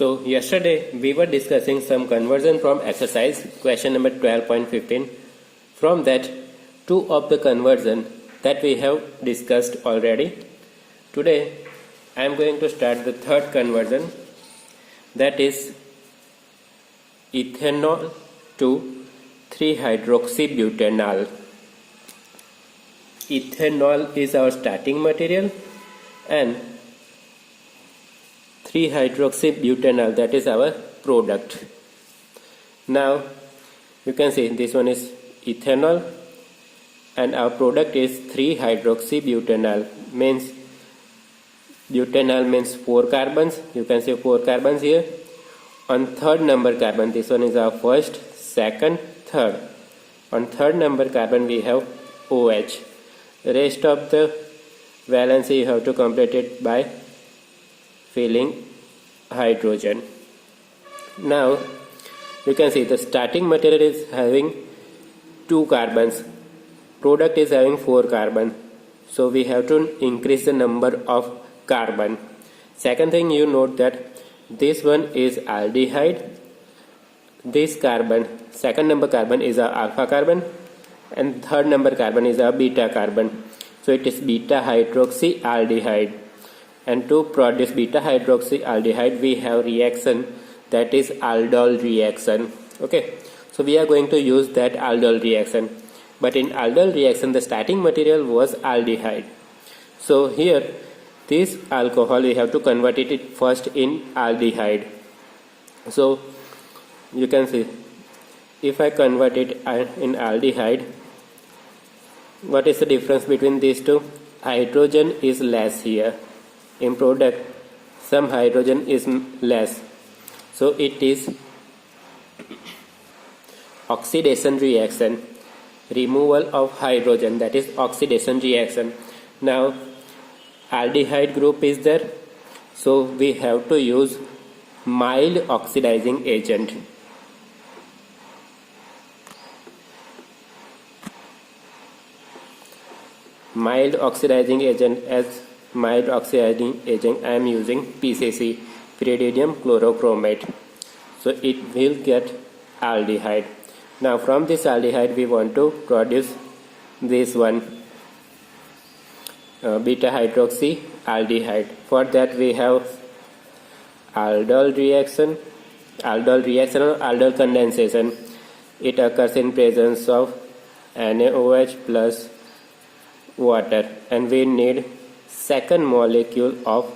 So yesterday we were discussing some conversion from exercise question number 12.15. From that, two of the conversion that we have discussed already. Today I am going to start the third conversion, that is ethanol to 3-hydroxybutanol. Ethanol is our starting material and 3-hydroxybutanol, that is our product. Now you can see this one is ethanol and our product is 3-hydroxybutanol. Means butanol means 4 carbons. You can see 4 carbons here. On third number carbon, this one is our first, second, third. On third number carbon we have OH. The rest of the valency you have to complete it by filling hydrogen. Now you can see the starting material is having 2 carbons, product is having 4 carbon, so we have to increase the number of carbon. Second thing, you note that this one is aldehyde, this carbon, second number carbon is our alpha carbon and third number carbon is our beta carbon, so it is beta hydroxyaldehyde. And to produce beta hydroxyaldehyde we have reaction, that is aldol reaction. Okay, so we are going to use that aldol reaction, but in aldol reaction the starting material was aldehyde. So here this alcohol we have to convert it first in aldehyde. So you can see if I convert it in aldehyde, what is the difference between these two? Hydrogen is less here. In product some hydrogen is less, so it is oxidation reaction, removal of hydrogen, that is oxidation reaction. Now aldehyde group is there, so we have to use mild oxidizing agent. Mild oxidizing agent, as mild oxidizing agent I am using PCC, pyridinium chlorochromate, so it will get aldehyde. Now from this aldehyde we want to produce this one, beta hydroxyaldehyde. For that we have aldol reaction or aldol condensation. It occurs in presence of NaOH plus water, and we need second molecule of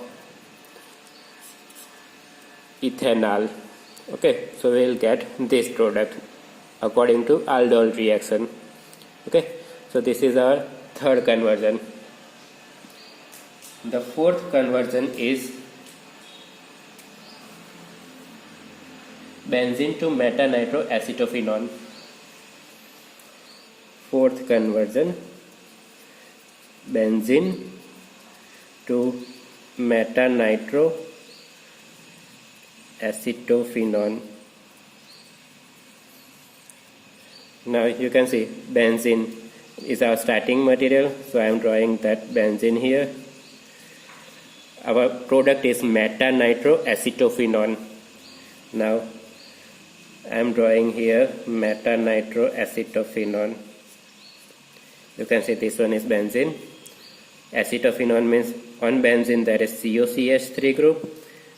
ethanol. Okay, so we will get this product according to aldol reaction. Okay, so this is our third conversion. The fourth conversion is benzene to meta-nitroacetophenone. Fourth conversion, benzene to meta-nitroacetophenone. Now you can see benzene is our starting material, so I am drawing that benzene here. Our product is meta-nitroacetophenone. Now I am drawing here meta-nitroacetophenone. You can see this one is benzene. Acetophenone means on benzene there is COCH3 group.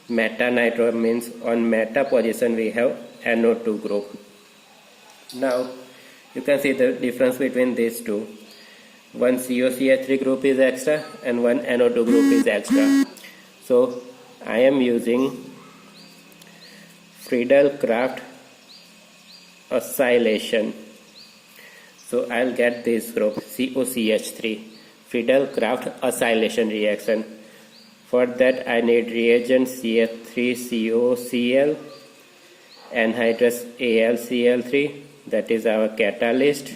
Meta-nitro means on meta position we have NO2 group. Now you can see the difference between these two. One COCH3 group is extra and one NO2 group is extra. So I am using Friedel-Crafts acylation. So I'll get this group COCH3, Friedel-Crafts acylation reaction. For that I need reagent CH3COCl, anhydrous AlCl3, that is our catalyst.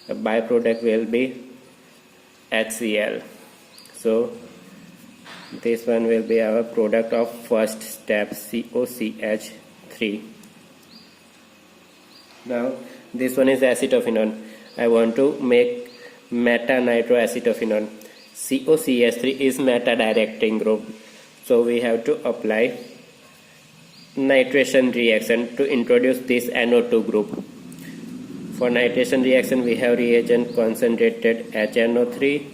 The byproduct will be HCl. So this one will be our product of first step, COCH3. Now this one is acetophenone. I want to make meta-nitroacetophenone. COCH3 is meta-directing group, so we have to apply nitration reaction to introduce this NO2 group. For nitration reaction, we have reagent concentrated HNO3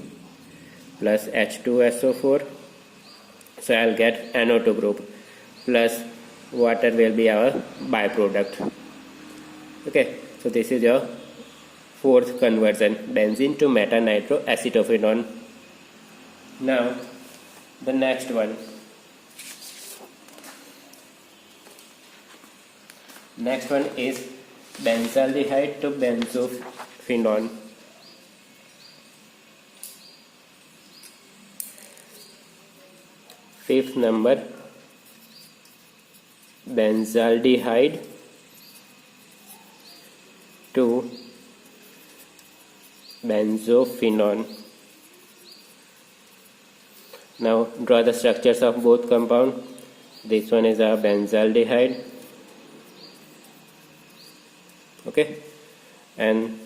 plus H2SO4. So I'll get NO2 group plus water will be our byproduct. Okay, so this is your fourth conversion, benzene to meta-nitroacetophenone. Now the next one. Next one is benzaldehyde to benzophenone. Fifth number, benzaldehyde to benzophenone. Now draw the structures of both compound. This one is a benzaldehyde, okay, and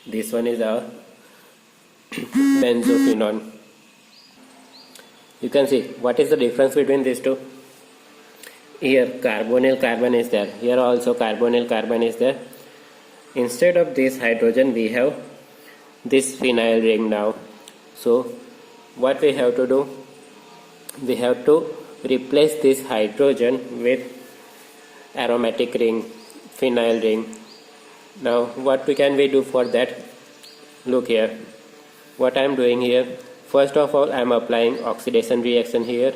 this one is a benzophenone. You can see what is the difference between these two. Here carbonyl carbon is there, here also carbonyl carbon is there. Instead of this hydrogen we have this phenyl ring now. So what we have to do, we have to replace this hydrogen with aromatic ring, phenyl ring. Now what can we do for that? Look here, what I am doing here. First of all, I am applying oxidation reaction here.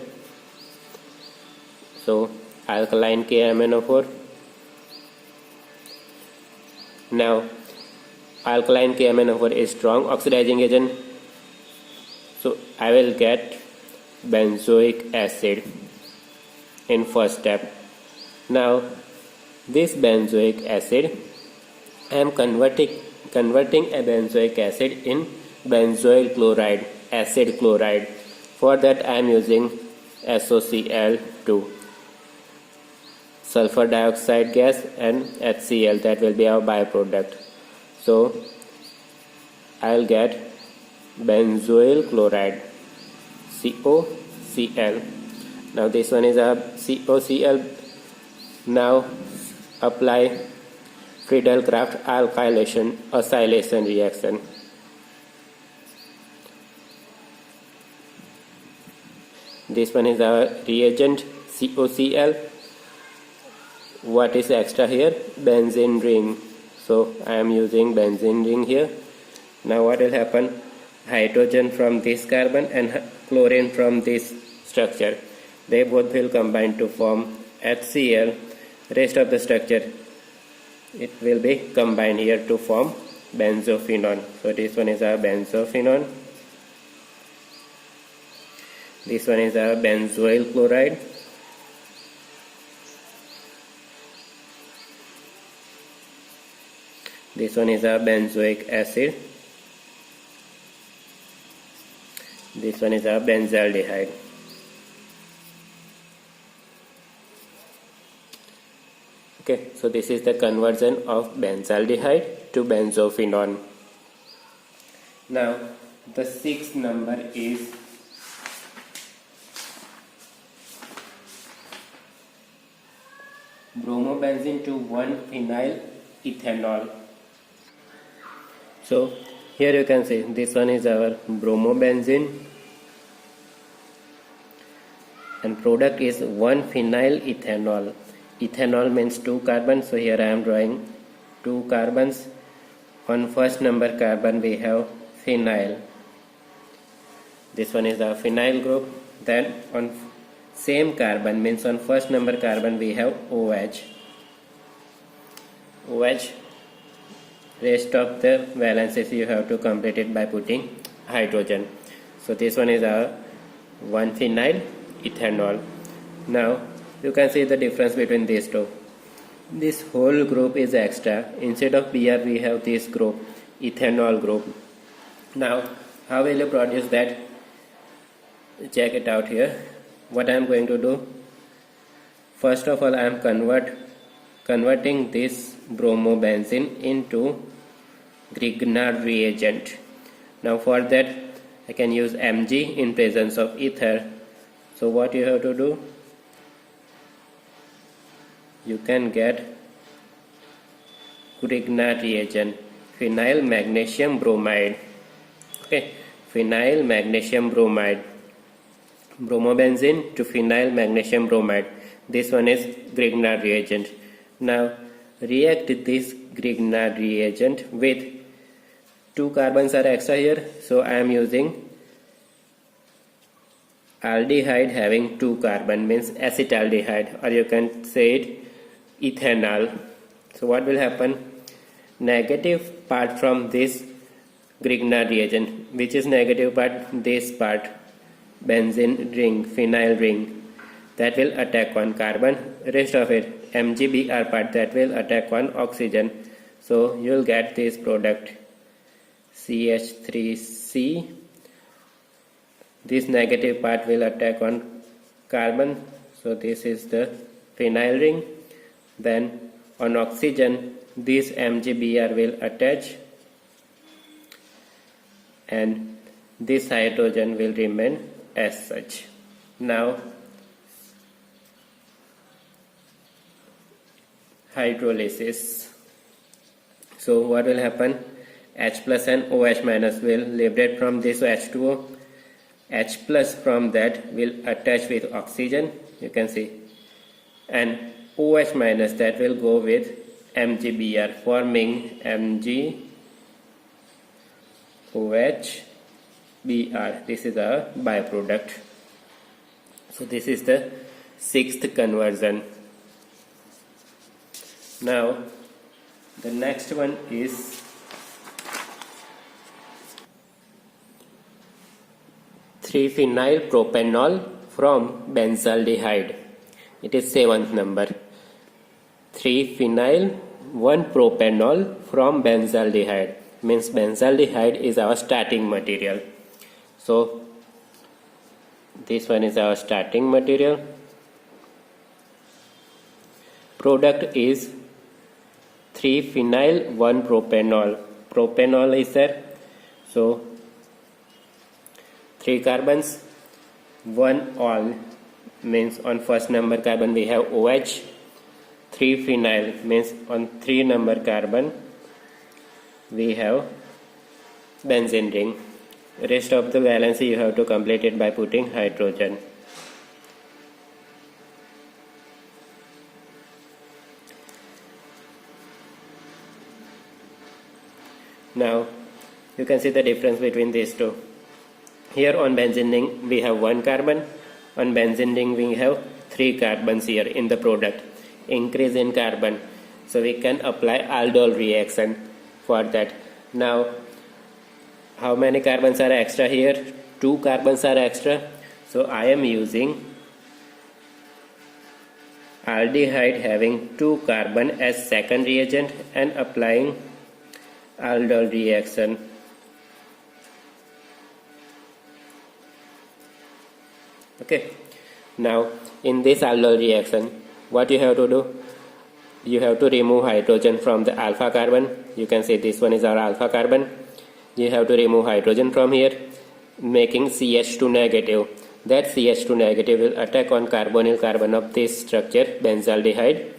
So alkaline KMnO4. Now alkaline KMnO4 is strong oxidizing agent, so I will get benzoic acid in first step. Now this benzoic acid, I am converting a benzoic acid in benzoyl chloride, acid chloride. For that I am using SOCl2, sulfur dioxide gas, and HCl, that will be our byproduct. So I'll get benzoyl chloride, COCl. Now this one is a COCl. Now apply Friedel-Crafts acylation reaction. This one is our reagent COCl. What is extra here? Benzene ring. So I am using benzene ring here. Now what will happen? Hydrogen from this carbon and chlorine from this structure, they both will combine to form HCl. Rest of the structure, it will be combined here to form benzophenone. So this one is our benzophenone. This one is our benzoyl chloride. This one is our benzoic acid. This one is our benzaldehyde. Okay, so this is the conversion of benzaldehyde to benzophenone. Now the sixth number is bromobenzene to 1-phenyl ethanol. So here you can see this one is our bromobenzene and product is 1-phenyl ethanol. Ethanol means 2 carbons, so here I am drawing 2 carbons. On first number carbon we have phenyl. This one is our phenyl group. Then on same carbon, means on first number carbon we have OH. OH. Rest of the valences you have to complete it by putting hydrogen. So this one is our 1-phenyl ethanol. Now you can see the difference between these two. This whole group is extra. Instead of Br we have this group, ethanol group. Now how will you produce that? Check it out here. What I am going to do, first of all I am converting this bromobenzene into Grignard reagent. Now for that I can use Mg in presence of ether. So what you have to do, you can get Grignard reagent, phenyl magnesium bromide. Okay, phenyl magnesium bromide, bromobenzene to phenyl magnesium bromide. This one is Grignard reagent. Now react this Grignard reagent with 2 carbons are extra here, so I am using aldehyde having 2 carbon, means acetaldehyde, or you can say it ethanol. So what will happen? Negative part from this Grignard reagent, which is negative part, this part, benzene ring, phenyl ring, that will attack on carbon. Rest of it, MgBr part, that will attack on oxygen. So you will get this product CH3C. This negative part will attack on carbon, so this is the phenyl ring. Then on oxygen, this MgBr will attach, and this hydrogen will remain as such. Now hydrolysis. So what will happen? H plus and OH minus will liberate from this H2O. H plus from that will attach with oxygen, you can see, and OH minus that will go with MgBr, forming MgOH-Br. This is a byproduct. So this is the 6th conversion. Now the next one is 3-phenyl propanol from benzaldehyde. It is 7th number. 3-phenyl 1-propanol from benzaldehyde, means benzaldehyde is our starting material. So this one is our starting material. Product is 3-phenyl 1-propanol. Propanol is there, so 3 carbons, 1 all, means on first number carbon we have OH. 3-phenyl means on 3 number carbon we have benzene ring. Rest of the valency you have to complete it by putting hydrogen. Now you can see the difference between these two. Here on benzene ring we have 1 carbon, on benzene ring we have 3 carbons here in the product. Increase in carbon, so we can apply aldol reaction for that. Now how many carbons are extra here? 2 carbons are extra, so I am using aldehyde having 2 carbon as second reagent and applying aldol reaction. Okay, now in this aldol reaction, what you have to do? You have to remove hydrogen from the alpha carbon. You can say this one is our alpha carbon. You have to remove hydrogen from here, making CH2 negative. That CH2 negative will attack on carbonyl carbon of this structure, benzaldehyde.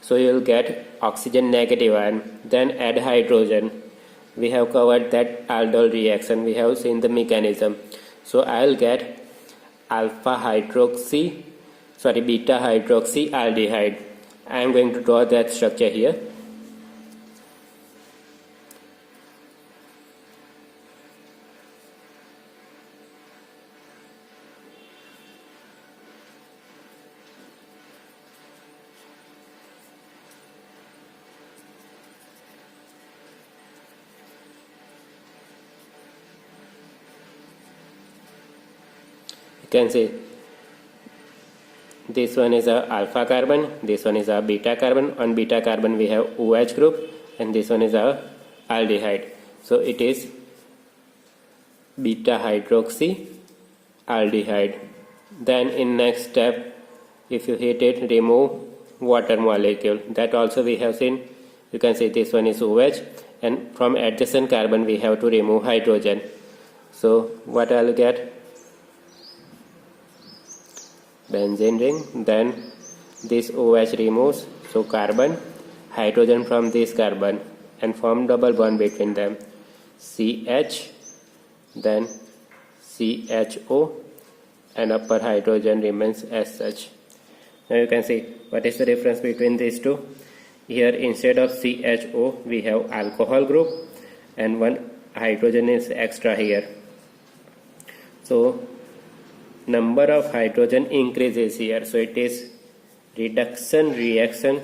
So you will get oxygen negative ion. Then add hydrogen. We have covered that aldol reaction. We have seen the mechanism. So I will get beta hydroxy aldehyde. I am going to draw that structure here. You can see this one is a alpha carbon, this one is a beta carbon. On beta carbon we have OH group, and this one is a aldehyde. So it is beta hydroxy aldehyde. Then in next step, if you heat it, remove water molecule. That also we have seen. You can see this one is OH and from adjacent carbon we have to remove hydrogen. So what I'll get? Benzene ring, then this OH removes, so carbon, hydrogen from this carbon and form double bond between them, CH, then CHO, and upper hydrogen remains as such. Now you can see what is the difference between these two. Here instead of CHO we have alcohol group and one hydrogen is extra here. So number of hydrogen increases here, so it is reduction reaction.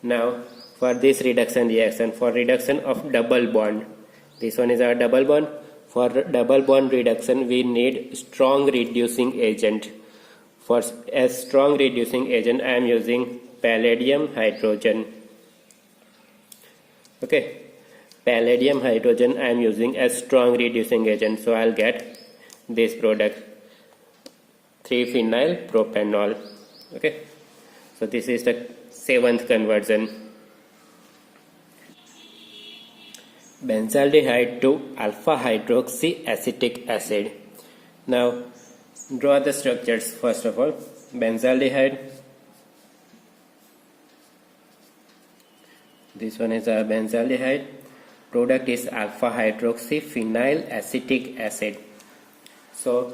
Now for this reduction reaction, for reduction of double bond, this one is our double bond. For double bond reduction we need strong reducing agent. For a strong reducing agent I am using palladium hydrogen. Okay, palladium hydrogen I am using as strong reducing agent, so I'll get this product 3-phenyl propanol. Okay, so this is the 7th conversion. Benzaldehyde to alpha hydroxy acetic acid. Now draw the structures. First of all, benzaldehyde, this one is a benzaldehyde, product is alpha hydroxy phenyl acetic acid. So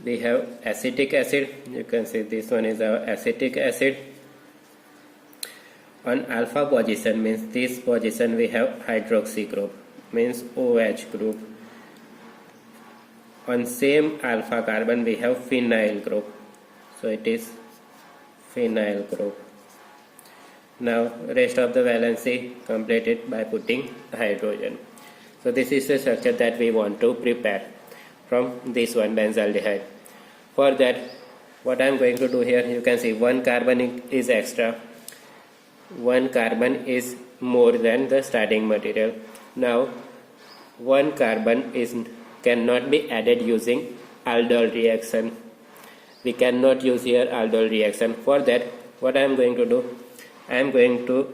we have acetic acid, you can see this one is our acetic acid. On alpha position means this position we have hydroxy group, means OH group. On same alpha carbon we have phenyl group, so it is phenyl group. Now rest of the valency completed by putting hydrogen. So this is the structure that we want to prepare from this one benzaldehyde. For that, what I am going to do here, you can see one carbon is extra, one carbon is more than the starting material. Now one carbon cannot be added using aldol reaction. We cannot use here aldol reaction. For that, what I am going to do, I am going to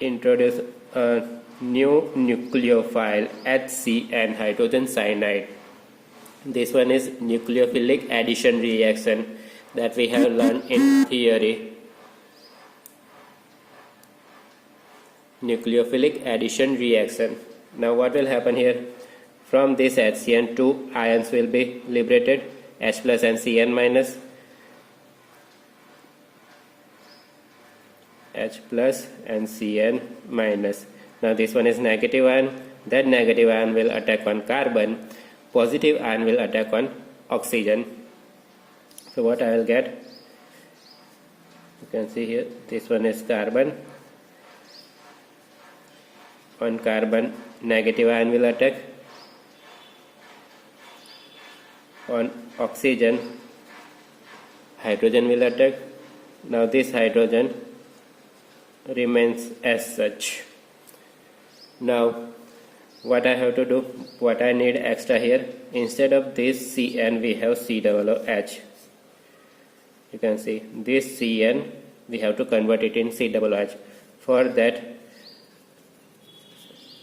introduce a new nucleophile HCN, hydrogen cyanide. This one is nucleophilic addition reaction that we have learned in theory. Nucleophilic addition reaction. Now what will happen here? From this HCN, two ions will be liberated, H plus and Cn minus. H plus and Cn minus. Now this one is negative ion. That negative ion will attack on carbon. Positive ion will attack on oxygen. So what I will get? You can see here, this one is carbon. On carbon, negative ion will attack. On oxygen, hydrogen will attack. Now this hydrogen remains as such. Now what I have to do, what I need extra here, instead of this Cn we have COOH. You can see this Cn we have to convert it in COOH. For that,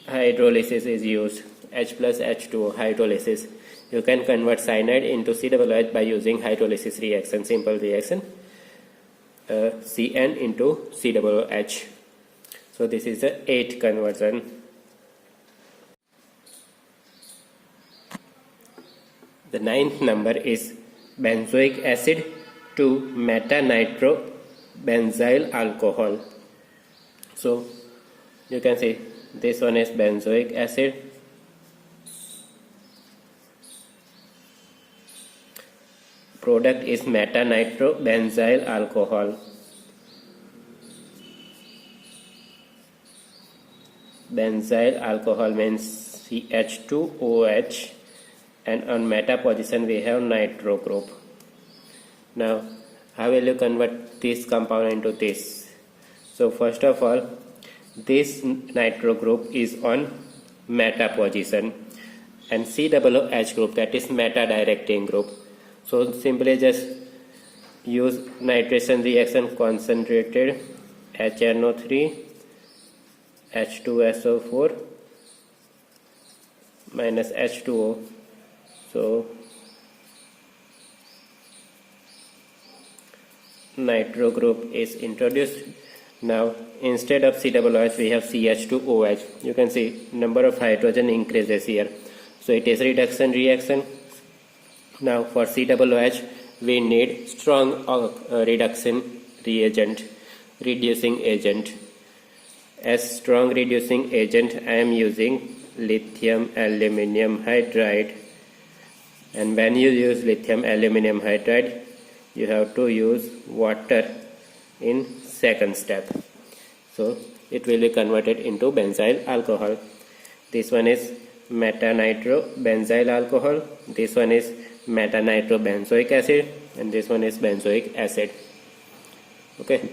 hydrolysis is used, H plus H2O hydrolysis. You can convert cyanide into COOH by using hydrolysis reaction, simple reaction, Cn into COOH. So this is the 8th conversion. The 9th number is benzoic acid to meta-nitrobenzyl alcohol. So you can see this one is benzoic acid. Product is meta-nitrobenzyl alcohol. Benzyl alcohol means CH2OH, and on meta position we have nitro group. Now how will you convert this compound into this? So first of all, this nitro group is on meta position and COOH group, that is meta directing group. So simply just use nitration reaction concentrated HNO3 H2SO4 minus H2O. So nitro group is introduced. Now instead of COOH we have CH2OH. You can see number of hydrogen increases here. So it is reduction reaction. Now for COOH we need strong reduction reagent, reducing agent. As strong reducing agent I am using lithium aluminum hydride, and when you use lithium aluminum hydride you have to use water in second step, so it will be converted into benzyl alcohol. This one is metanitro benzyl alcohol, this one is metanitro benzoic acid, and this one is benzoic acid. Okay.